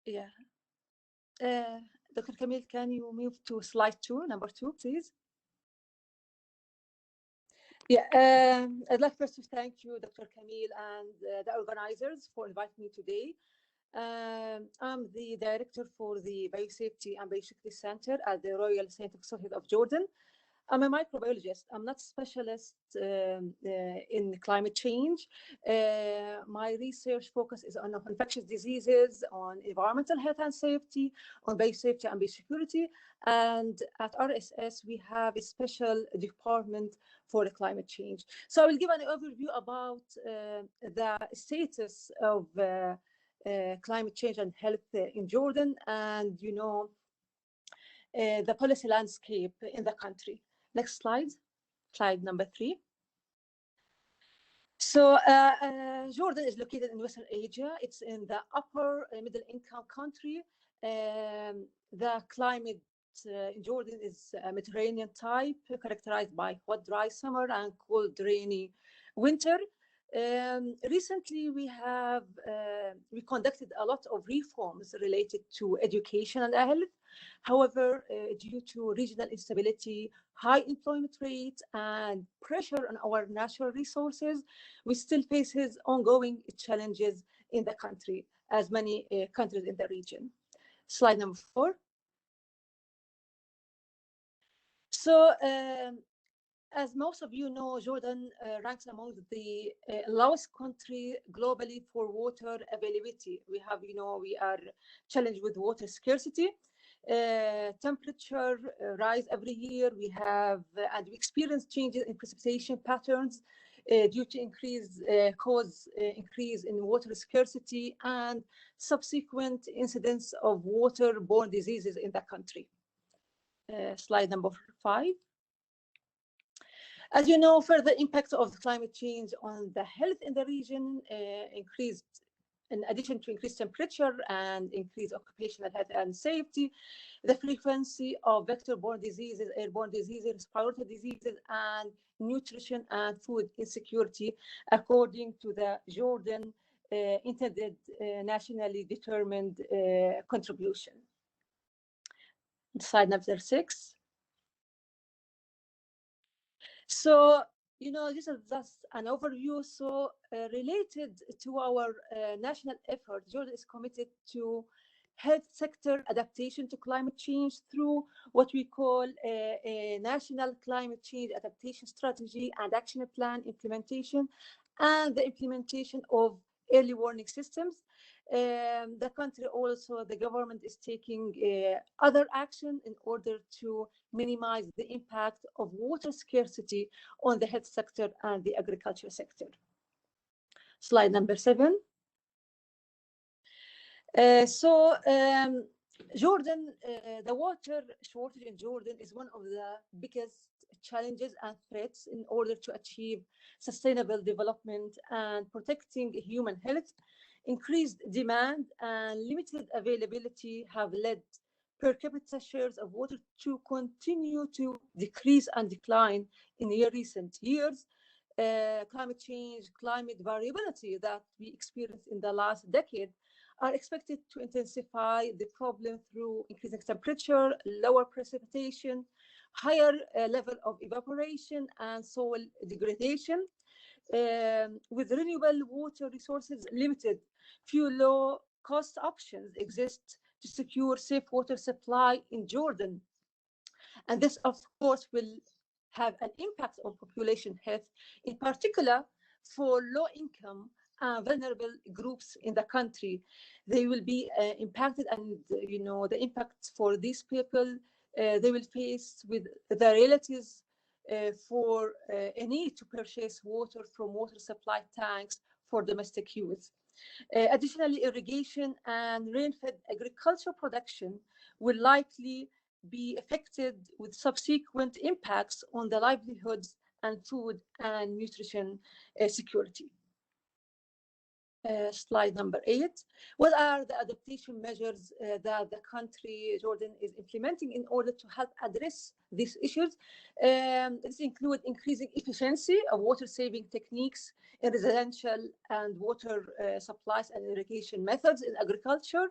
Yeah. Dr. Camille, can you move to slide 2, number 2, please? Yeah, I'd like first to thank you, Dr. Camille, and the organizers for inviting me today. I'm the director for the Biosafety and Biosecurity Center at the Royal Scientific Society of Jordan. I'm a microbiologist. I'm not a specialist in climate change. My research focus is on infectious diseases, on environmental health and safety, on biosafety and biosecurity. And at RSS, we have a special department for the climate change. So I will give an overview about the status of climate change and health in Jordan, and the policy landscape in the country. Next slide, slide number 3. So Jordan is located in Western Asia. It's in the upper middle income country. The climate in Jordan is Mediterranean type, characterized by hot, dry summer and cold, rainy winter. Recently, we conducted a lot of reforms related to education and health. However, due to regional instability, high employment rate, and pressure on our natural resources, we still face ongoing challenges in the country, as many countries in the region. Slide number 4. So, as most of you know, Jordan ranks among the lowest country globally for water availability. We are challenged with water scarcity. Temperature rise every year. We experience changes in precipitation patterns due to increase in water scarcity and subsequent incidence of waterborne diseases in the country. Slide number 5. As you know, further impact of climate change on the health in the region in addition to increased temperature and increased occupational health and safety, the frequency of vector-borne diseases, airborne diseases, respiratory diseases, and nutrition and food insecurity, according to the Jordan intended nationally determined contribution. Slide number 6. So, this is just an overview. So, related to our national effort, Jordan is committed to health sector adaptation to climate change through what we call a national climate change adaptation strategy and action plan implementation, and the implementation of early warning systems. The country also, the government is taking other action in order to minimize the impact of water scarcity on the health sector and the agriculture sector. Slide number 7. Jordan, the water shortage in Jordan is one of the biggest challenges and threats in order to achieve sustainable development and protecting human health. Increased demand and limited availability have led per capita shares of water to continue to decrease and decline in recent years. Climate change, climate variability that we experienced in the last decade are expected to intensify the problem through increasing temperature, lower precipitation, higher level of evaporation, and soil degradation. With renewable water resources limited, few low-cost options exist to secure safe water supply in Jordan. And this, of course, will have an impact on population health, in particular for low-income and vulnerable groups in the country. They will be impacted, and the impact for these people they will face with their relatives for a need to purchase water from water supply tanks for domestic use. Additionally, irrigation and rain-fed agricultural production will likely be affected with subsequent impacts on the livelihoods and food and nutrition security. Slide number 8. What are the adaptation measures that the country, Jordan, is implementing in order to help address these issues? This includes increasing efficiency of water-saving techniques in residential and water supplies and irrigation methods in agriculture,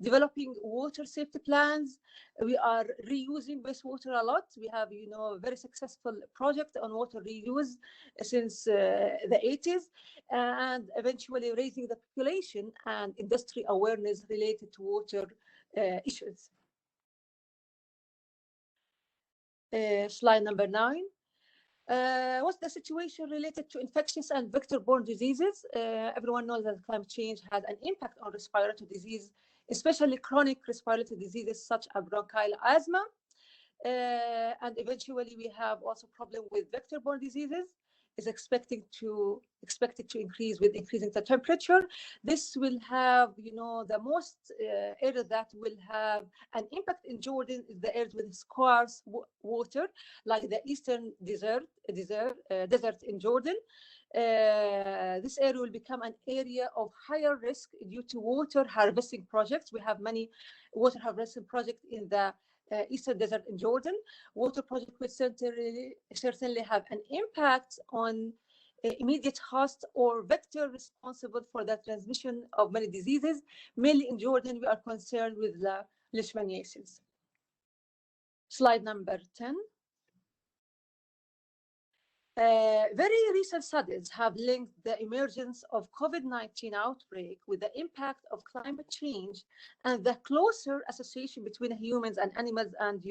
developing water safety plans. We are reusing wastewater a lot. We have, a very successful project on water reuse since the 80s, and eventually raising the population and industry awareness related to water issues. Slide number 9. What's the situation related to infectious and vector-borne diseases? Everyone knows that climate change has an impact on respiratory disease, especially chronic respiratory diseases such as bronchial asthma. And eventually we have also problem with vector-borne diseases is expected to increase with increasing the temperature. This will have, the most area that will have an impact in Jordan is the areas with scarce water, like the eastern desert in Jordan. This area will become an area of higher risk due to water harvesting projects. We have many water harvesting projects in the Eastern Desert in Jordan. Water project will certainly have an impact on immediate host or vector responsible for the transmission of many diseases. Mainly in Jordan, we are concerned with the leishmaniasis. Slide number 10. Very recent studies have linked the emergence of COVID-19 outbreak with the impact of climate change and the closer association between humans and animals and,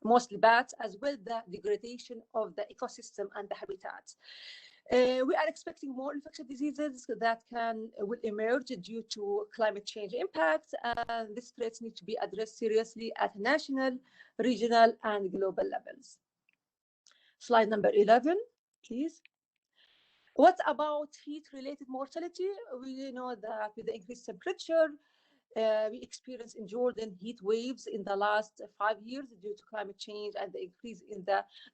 mostly bats, as well the degradation of the ecosystem and the habitats. We are expecting more infectious diseases that will emerge due to climate change impacts, and these threats need to be addressed seriously at national, regional, and global levels. Slide number 11. Please. What about heat-related mortality? We know that with the increased temperature, we experience in Jordan heat waves in the last 5 years due to climate change, and the increase in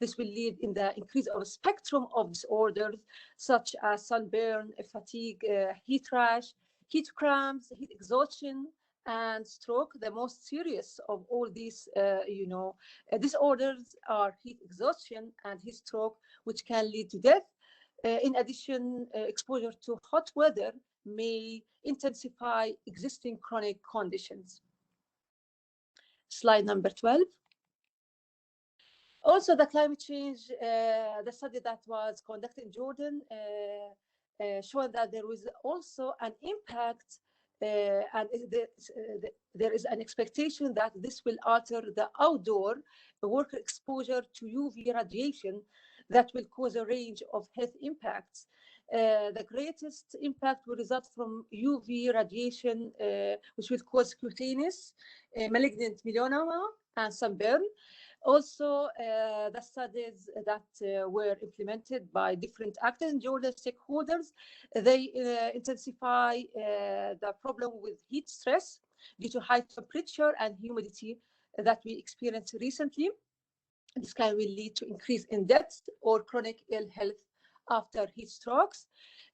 this will lead in the increase of a spectrum of disorders such as sunburn, fatigue, heat rash, heat cramps, heat exhaustion, and stroke. The most serious of all these, disorders are heat exhaustion and heat stroke, which can lead to death. In addition, exposure to hot weather may intensify existing chronic conditions. Slide number 12. Also, the climate change, the study that was conducted in Jordan showed that there was also an impact and there is an expectation that this will alter the outdoor worker exposure to UV radiation that will cause a range of health impacts. The greatest impact will result from UV radiation, which will cause cutaneous, malignant melanoma, and sunburn. Also, the studies that were implemented by different actors in Jordan stakeholders, they intensify the problem with heat stress due to high temperature and humidity that we experienced recently. This will lead to increase in death or chronic ill health after heat strokes.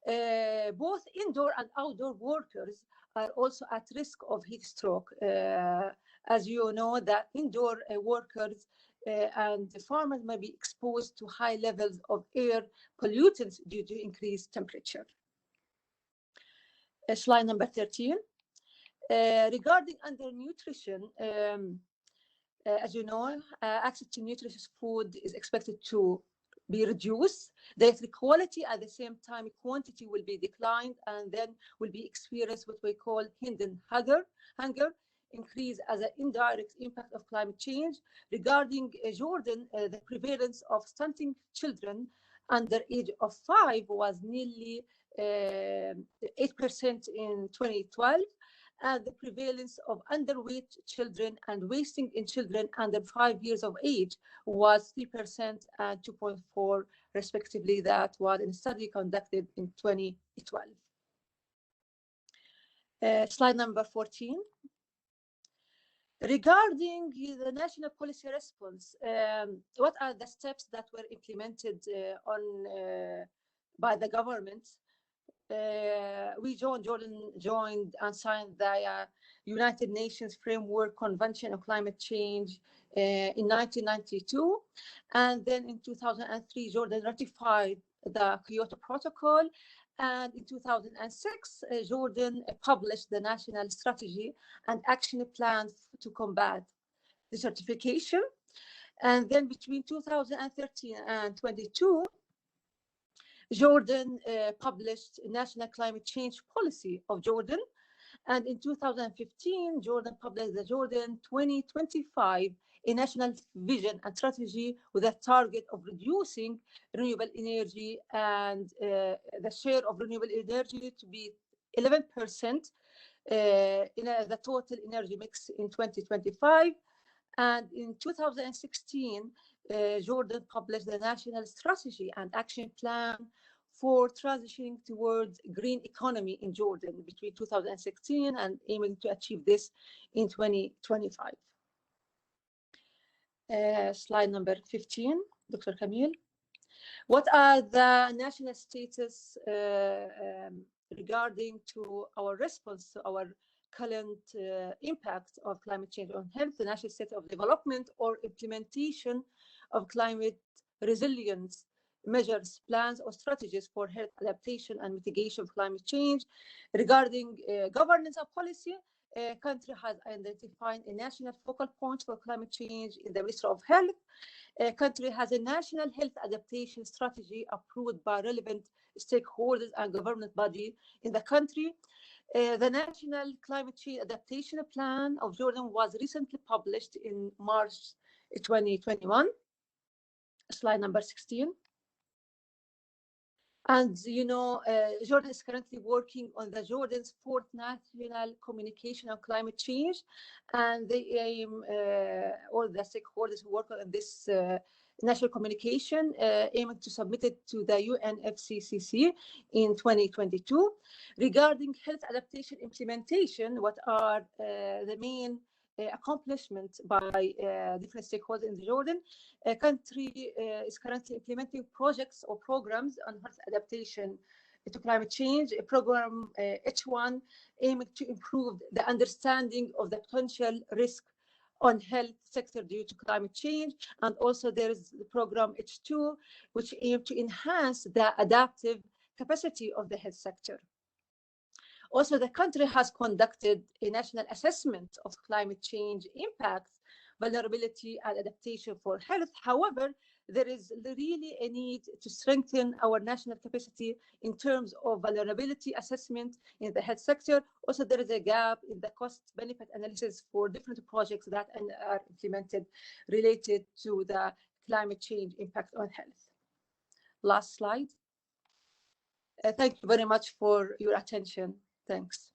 Both indoor and outdoor workers are also at risk of heat stroke. As you know, that indoor workers and the farmers may be exposed to high levels of air pollutants due to increased temperature. Slide number 13. Regarding undernutrition, as you know, access to nutritious food is expected to be reduced. Dietary quality at the same time quantity will be declined, and then will be experienced what we call hidden hunger, increase as an indirect impact of climate change. Regarding Jordan, the prevalence of stunting children under age of 5 was nearly 8% in 2012. And the prevalence of underweight children and wasting in children under 5 years of age was 3% and 2.4% respectively. That was in a study conducted in 2012. Slide number 14. Regarding the national policy response, what are the steps that were implemented by the government? Jordan joined and signed the United Nations Framework Convention on Climate Change in 1992. And then in 2003, Jordan ratified the Kyoto Protocol. And in 2006, Jordan published the National Strategy and Action Plan to combat desertification. And then between 2013 and 22, Jordan published National Climate Change Policy of Jordan. And in 2015, Jordan published the Jordan 2025, a national vision and strategy with a target of reducing renewable energy and the share of renewable energy to be 11% in the total energy mix in 2025. And in 2016, Jordan published the National Strategy and Action Plan for transitioning towards green economy in Jordan between 2016 and aiming to achieve this in 2025. Slide number 15, Dr. Camille. What are the national status regarding to our response to our current impact of climate change on health, the national state of development or implementation of climate resilience measures, plans, or strategies for health adaptation and mitigation of climate change? Regarding governance and policy, country has identified a national focal point for climate change in the Ministry of Health. Country has a national health adaptation strategy approved by relevant stakeholders and government body in the country. The National Climate Change Adaptation Plan of Jordan was recently published in March 2021. Slide number 16. And, you know, Jordan is currently working on the Jordan's 4th National Communication on Climate Change, and they aim, all the stakeholders who work on this national communication, aiming to submit it to the UNFCCC in 2022. Regarding health adaptation implementation, what are the main accomplishment by different stakeholders in Jordan? A country is currently implementing projects or programs on health adaptation to climate change. A program H1 aiming to improve the understanding of the potential risk on health sector due to climate change. And also there is the program H2, which aim to enhance the adaptive capacity of the health sector. Also, the country has conducted a national assessment of climate change impacts, vulnerability, and adaptation for health. However, there is really a need to strengthen our national capacity in terms of vulnerability assessment in the health sector. Also, there is a gap in the cost-benefit analysis for different projects that are implemented related to the climate change impact on health. Last slide. Thank you very much for your attention. Thanks.